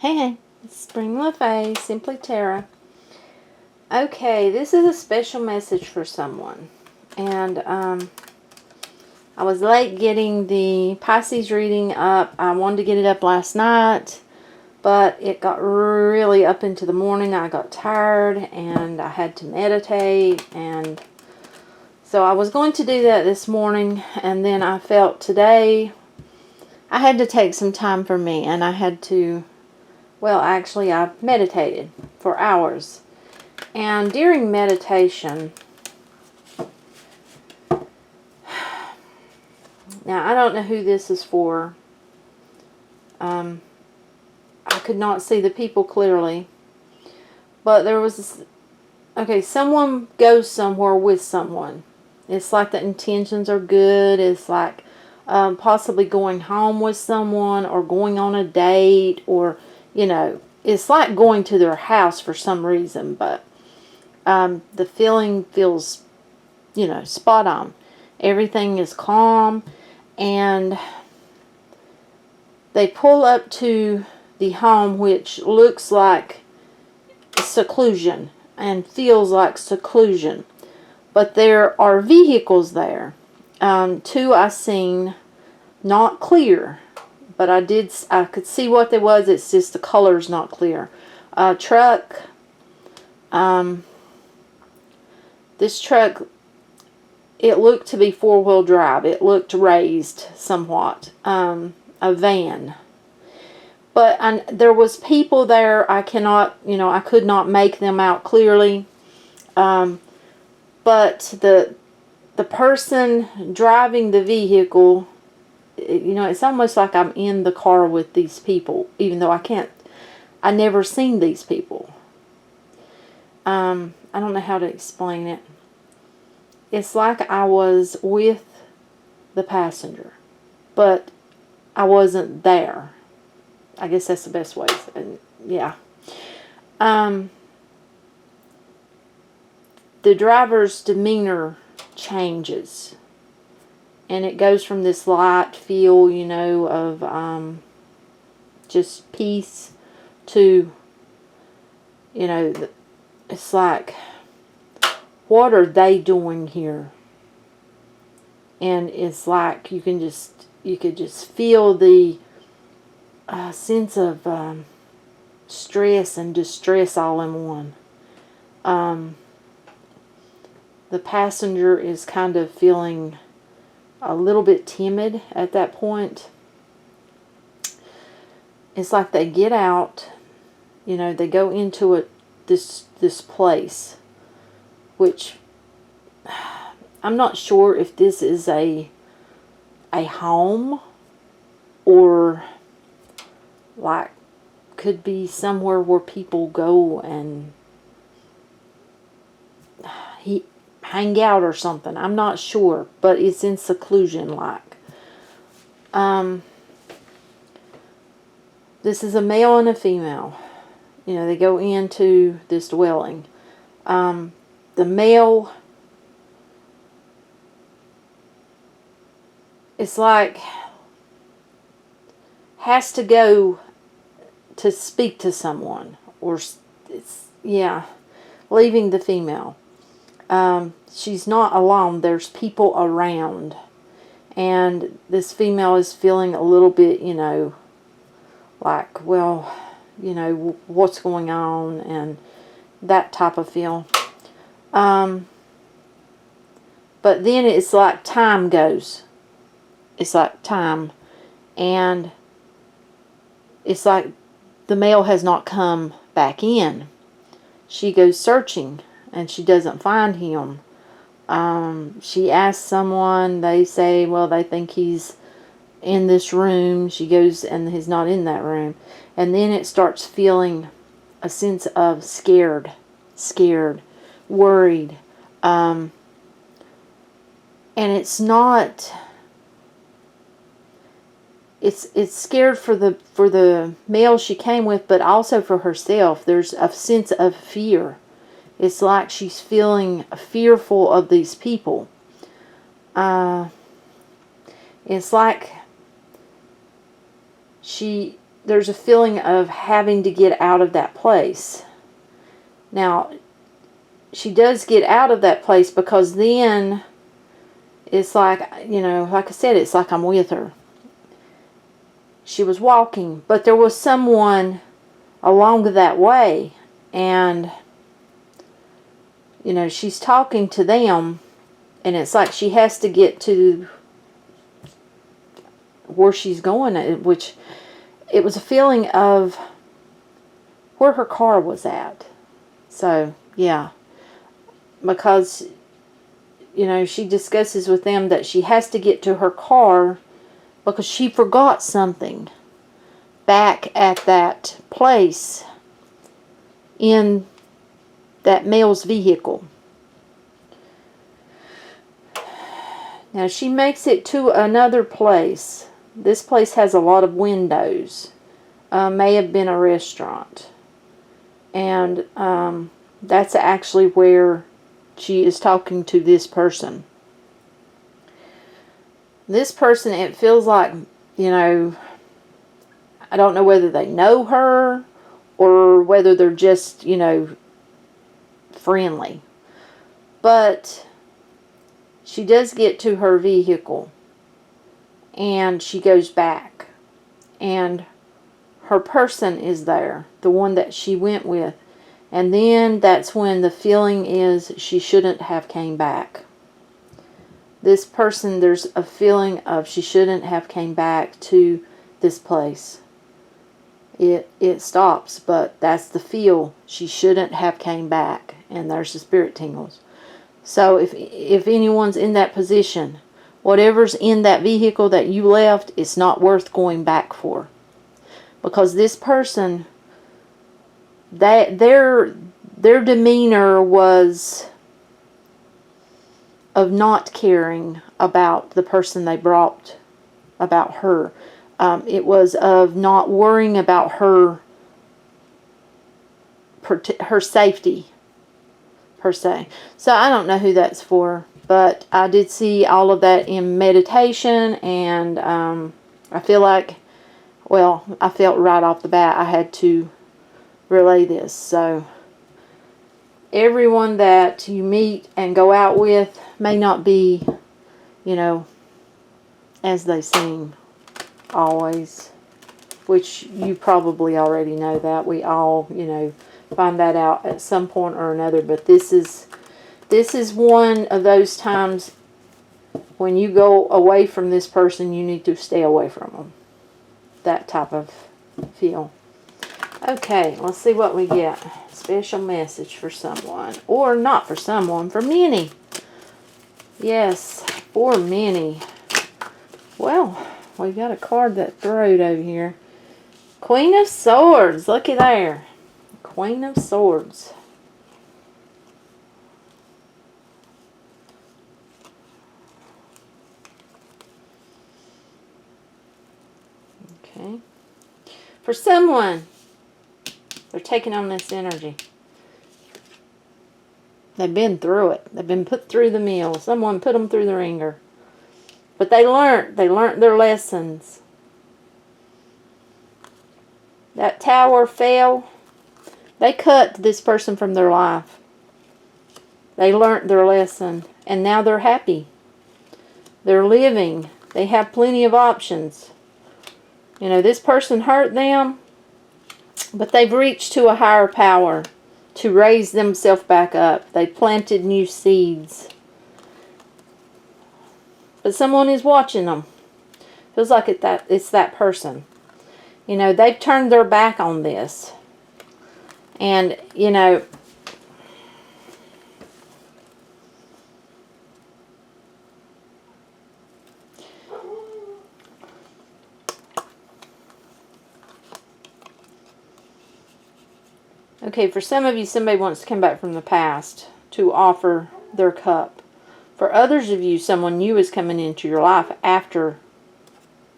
Hey, it's Spring LaFay, Simply Tara. Okay, this is a special message for someone. And I was late getting the Pisces reading up. I wanted to get it up last night, but it got really up into the morning. I got tired and I had to meditate. And so I was going to do that this morning. And then I felt today I had to take some time for me. And I had to... Well, actually, I meditated for hours. And during meditation, now I don't know who this is for. I could not see the people clearly. But there was this, okay, someone goes somewhere with someone. It's like the intentions are good. It's like possibly going home with someone or going on a date, or you know, it's like going to their house for some reason, but the feeling feels, you know, spot on. Everything is calm, and they pull up to the home, which looks like seclusion and feels like seclusion. But there are vehicles there. Two I seen, not clear. But I could see what there was. It's just the color's not clear. Truck. This truck, it looked to be four-wheel drive. It looked raised somewhat. A van. But there was people there. I could not make them out clearly. But the person driving the vehicle, you know, it's almost like I'm in the car with these people, even though I never seen these people. I don't know how to explain it. It's like I was with the passenger, but I wasn't there. I guess that's the best way. And yeah. The driver's demeanor changes. And it goes from this light feel, you know, of just peace to, you know, it's like, what are they doing here? And it's like you could just feel the sense of stress and distress all in one. The passenger is kind of feeling a little bit timid at that point. It's like they get out, you know, they go into this place, which I'm not sure if this is a home or like could be somewhere where people go and hang out or something. I'm not sure, but it's in seclusion like. This is a male and a female. You know, they go into this dwelling. The male, it's like, has to go to speak to someone, or it's, yeah, leaving the female. She's not alone. There's people around. And this female is feeling a little bit, you know, like, well, you know, what's going on, and that type of feel. But then it's like time goes. It's like time. And it's like the male has not come back in. She goes searching, and she doesn't find him. She asks someone. They say, well, they think he's in this room. She goes, and he's not in that room. And then it starts feeling a sense of scared, worried. And it's not... It's scared for the male she came with, but also for herself. There's a sense of fear. It's like she's feeling fearful of these people. It's like she there's a feeling of having to get out of that place. Now, she does get out of that place, because then it's like, you know, like I said, it's like I'm with her. She was walking, but there was someone along that way, and, you know, she's talking to them, and it's like she has to get to where she's going, which it was a feeling of where her car was at. So, yeah. Because, you know, she discusses with them that she has to get to her car because she forgot something back at that place in that male's vehicle. Now, she makes it to another place. This place has a lot of windows. May have been a restaurant. And that's actually where she is talking to this person. This person, it feels like, you know, I don't know whether they know her or whether they're just, you know, friendly. But she does get to her vehicle, and she goes back, and her person is there, the one that she went with. And then that's when the feeling is she shouldn't have came back. This person, there's a feeling of she shouldn't have came back to this place. It stops, but that's the feel. She shouldn't have came back, and there's the spirit tingles. So if anyone's in that position, whatever's in that vehicle that you left, it's not worth going back for. Because this person, their demeanor was of not caring about the person they brought, about her. It was of not worrying about her safety, per se. So I don't know who that's for, but I did see all of that in meditation, and I feel like, well, I felt right off the bat I had to relay this. So everyone that you meet and go out with may not be, you know, as they seem always, which you probably already know that. We all, you know, find that out at some point or another. But this is one of those times when you go away from this person, you need to stay away from them. That type of feel. Okay, let's see what we get. Special message for someone. Or not for someone, for many. Yes, for many. Well, we got a card that throwed over here. Queen of Swords. Looky there. Queen of Swords. Okay. For someone, they're taking on this energy. They've been through it. They've been put through the mill. Someone put them through the ringer. But they learned their lessons. That tower fell. They cut this person from their life. They learned their lesson. And now they're happy. They're living. They have plenty of options. You know, this person hurt them, but they've reached to a higher power to raise themselves back up. They planted new seeds. But someone is watching them. Feels like it's that person. You know, they've turned their back on this. And, you know, okay, for some of you, somebody wants to come back from the past to offer their cup. For others of you, someone new is coming into your life after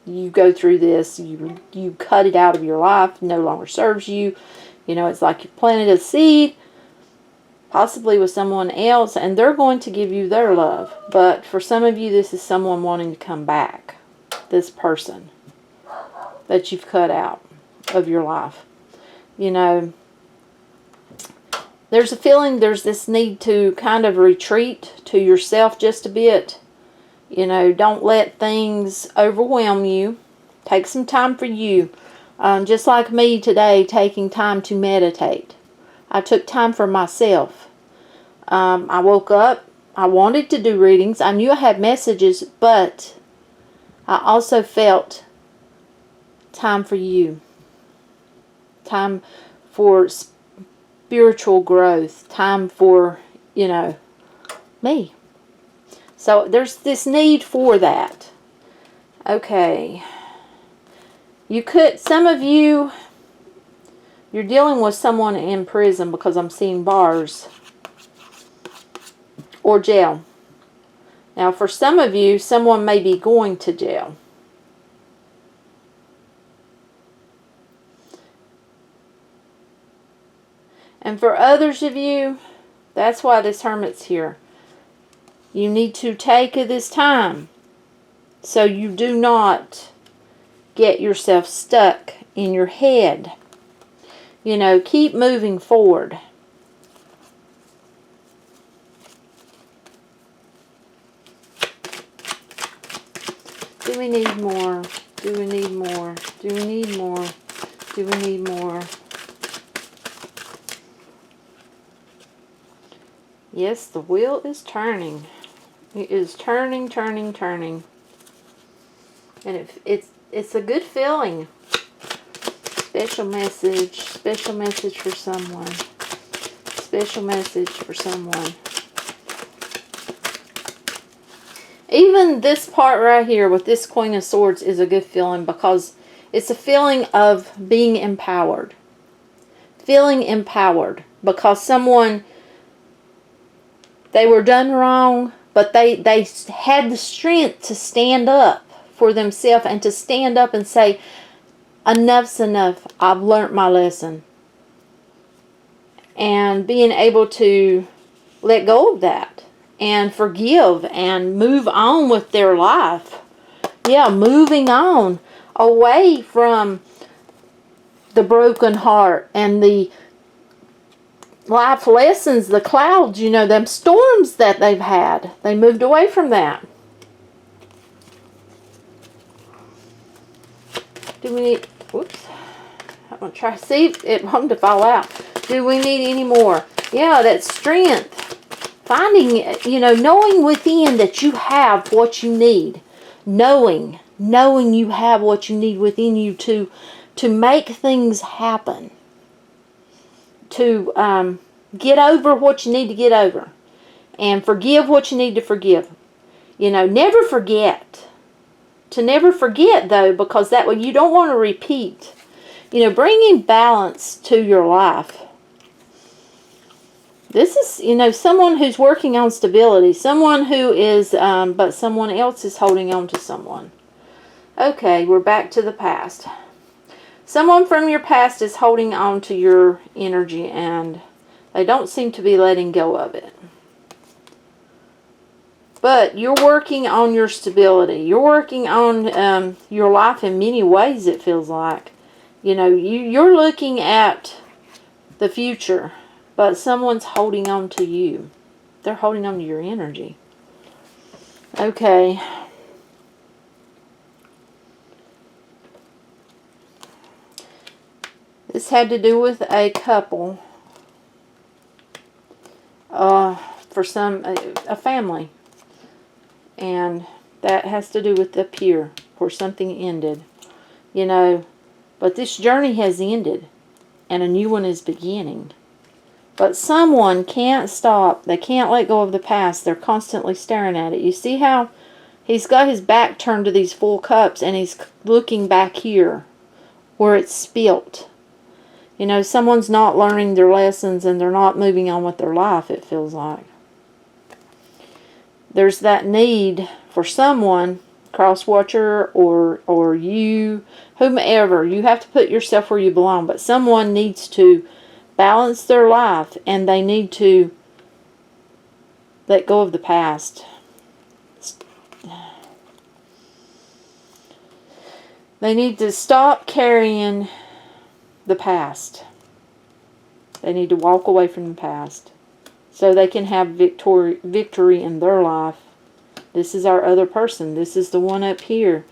you go through this. You cut it out of your life. No longer serves you. You know, it's like you planted a seed, possibly with someone else, and they're going to give you their love. But for some of you, this is someone wanting to come back. This person that you've cut out. of your life. You know, there's a feeling, there's this need to kind of retreat to yourself just a bit. You know, don't let things overwhelm you. Take some time for you. Just like me today, taking time to meditate. I took time for myself. I woke up. I wanted to do readings. I knew I had messages, but I also felt time for you. Time for spiritual growth. Time for, you know, me. So there's this need for that. Okay. You could, some of you, you're dealing with someone in prison, because I'm seeing bars or jail. Now for some of you, someone may be going to jail. And for others of you, that's why this Hermit's here. You need to take this time so you do not get yourself stuck in your head. You know, keep moving forward. Do we need more? Do we need more? Do we need more? Do we need more? Yes, the wheel is turning. It is turning, turning, turning. And it's a good feeling. Special message for someone. Special message for someone. Even this part right here with this Queen of Swords is a good feeling, because it's a feeling of being empowered. Feeling empowered because someone, they were done wrong, but they had the strength to stand up for themselves and to stand up and say, enough's enough. I've learned my lesson. And being able to let go of that and forgive and move on with their life. Yeah, moving on away from the broken heart and the life lessons, the clouds, you know, them storms that they've had. They moved away from that. Do we need, whoops, I'm going to try to see if it wanted to fall out. Do we need any more? Yeah, that strength. Finding, you know, knowing within that you have what you need. Knowing you have what you need within you to make things happen. To get over what you need to get over. And forgive what you need to forgive. You know, never forget. To never forget, though, because that way you don't want to repeat. You know, bringing balance to your life. This is, you know, someone who's working on stability. Someone who is, but someone else is holding on to someone. Okay, we're back to the past. Someone from your past is holding on to your energy and they don't seem to be letting go of it. But you're working on your stability. You're working on your life in many ways, it feels like. You know, you're looking at the future, but someone's holding on to you. They're holding on to your energy. Okay. This had to do with a couple. For some, a family. And that has to do with the pier, where something ended. You know, but this journey has ended, and a new one is beginning. But someone can't stop. They can't let go of the past. They're constantly staring at it. You see how he's got his back turned to these full cups, and he's looking back here, where it's spilt. You know, someone's not learning their lessons, and they're not moving on with their life, it feels like. There's that need for someone, cross-watcher or you, whomever. You have to put yourself where you belong. But someone needs to balance their life, and they need to let go of the past. They need to stop carrying the past. They need to walk away from the past so they can have victory in their life. This is our other person. This is the one up here.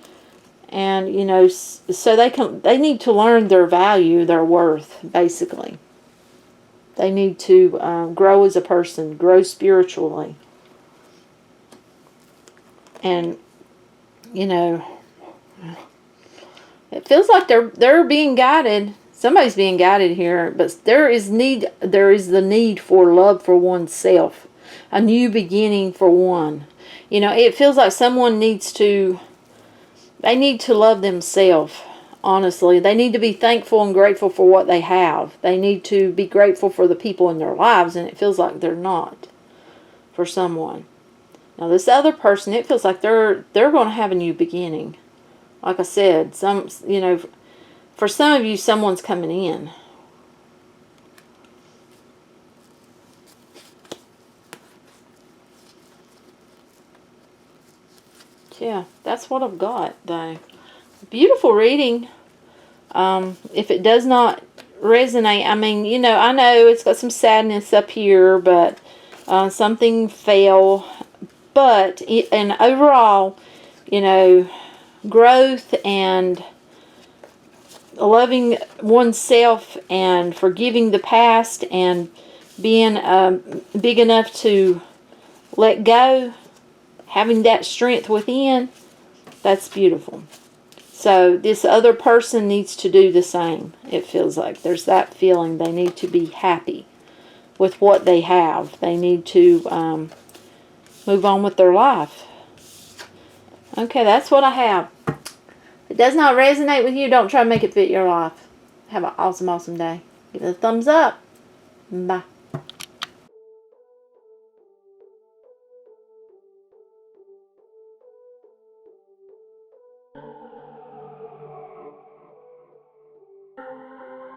And, you know, so they need to learn their value, their worth, basically. They need to grow as a person, grow spiritually. And, you know, it feels like they're being guided. Somebody's being guided here, but there is the need for love for oneself. A new beginning for one. You know, it feels like someone they need to love themselves, honestly. They need to be thankful and grateful for what they have. They need to be grateful for the people in their lives, and it feels like they're not for someone. Now, this other person, it feels like they're going to have a new beginning. Like I said, you know, for some of you, someone's coming in. Yeah, that's what I've got, though. Beautiful reading. If it does not resonate, I mean, you know, I know it's got some sadness up here, but something fell. But, and overall, you know, growth and loving oneself and forgiving the past and being big enough to let go, having that strength within, that's beautiful. So this other person needs to do the same. It feels like there's that feeling. They need to be happy with what they have. They need to move on with their life. Okay, that's what I have. If it does not resonate with you, don't try to make it fit your life. Have an awesome, awesome day. Give it a thumbs up. Bye.